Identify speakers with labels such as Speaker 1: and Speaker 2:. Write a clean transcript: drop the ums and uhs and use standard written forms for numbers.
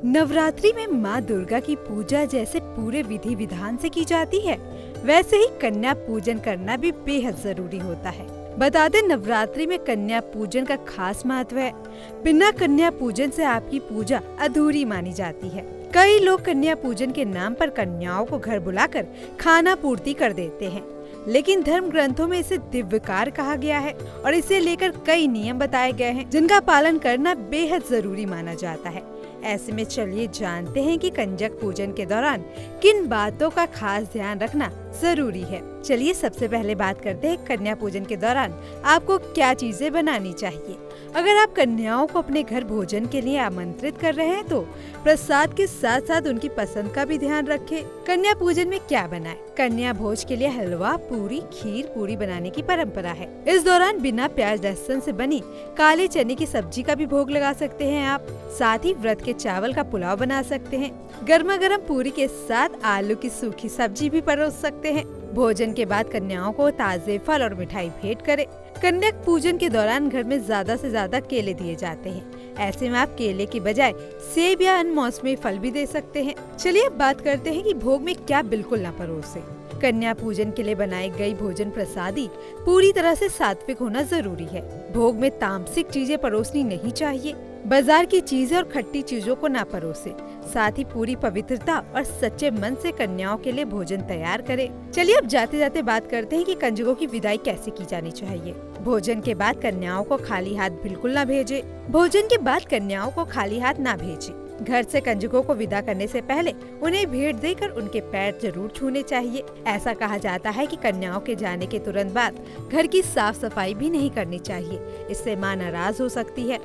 Speaker 1: नवरात्रि में माँ दुर्गा की पूजा जैसे पूरे विधि विधान से की जाती है, वैसे ही कन्या पूजन करना भी बेहद जरूरी होता है। बता दें, नवरात्रि में कन्या पूजन का खास महत्व है। बिना कन्या पूजन से आपकी पूजा अधूरी मानी जाती है। कई लोग कन्या पूजन के नाम पर कन्याओं को घर बुलाकर खाना पूर्ति कर देते हैं, लेकिन धर्म ग्रंथों में इसे दिव्य कार्य कहा गया है और इसे लेकर कई नियम बताए गए हैं, जिनका पालन करना बेहद जरूरी माना जाता है। ऐसे में चलिए जानते हैं कि कंजक पूजन के दौरान किन बातों का खास ध्यान रखना जरूरी है। चलिए सबसे पहले बात करते हैं कन्या पूजन के दौरान आपको क्या चीजें बनानी चाहिए। अगर आप कन्याओं को अपने घर भोजन के लिए आमंत्रित कर रहे हैं तो प्रसाद के साथ साथ उनकी पसंद का भी ध्यान रखें। कन्या पूजन में क्या बनाएं? कन्या भोज के लिए हलवा, पूरी, खीर, पूरी बनाने की परंपरा है। इस दौरान बिना प्याज लहसुन से बनी काले चने की सब्जी का भी भोग लगा सकते हैं आप। साथ ही व्रत के चावल का पुलाव बना सकते हैं। गर्मा गर्म पूरी के साथ आलू की सूखी सब्जी भी परोस सकते हैं। भोजन के बाद कन्याओं को ताजे फल और मिठाई भेंट करें। कन्या पूजन के दौरान घर में ज्यादा से ज्यादा केले दिए जाते हैं। ऐसे में आप केले की बजाय सेब या अन्य मौसमी फल भी दे सकते हैं। चलिए अब बात करते हैं कि भोग में क्या बिल्कुल न परोसे। कन्या पूजन के लिए बनाई गई भोजन प्रसादी पूरी तरह से सात्विक होना जरूरी है। भोग में तामसिक चीजें परोसनी नहीं चाहिए। बाजार की चीजें और खट्टी चीजों को ना परोसे। साथ ही पूरी पवित्रता और सच्चे मन से कन्याओं के लिए भोजन तैयार करें। चलिए अब जाते जाते बात करते हैं कि कंजकों की विदाई कैसे की जानी चाहिए। भोजन के बाद कन्याओं को खाली हाथ बिल्कुल ना भेजें। भोजन के बाद कन्याओं को खाली हाथ ना भेजें। घर से कंजकों को विदा करने से पहले उन्हें भेंट देकर उनके पैर जरूर छूने चाहिए। ऐसा कहा जाता है कि कन्याओं के जाने के तुरंत बाद घर की साफ सफाई भी नहीं करनी चाहिए। इससे माँ नाराज हो सकती है।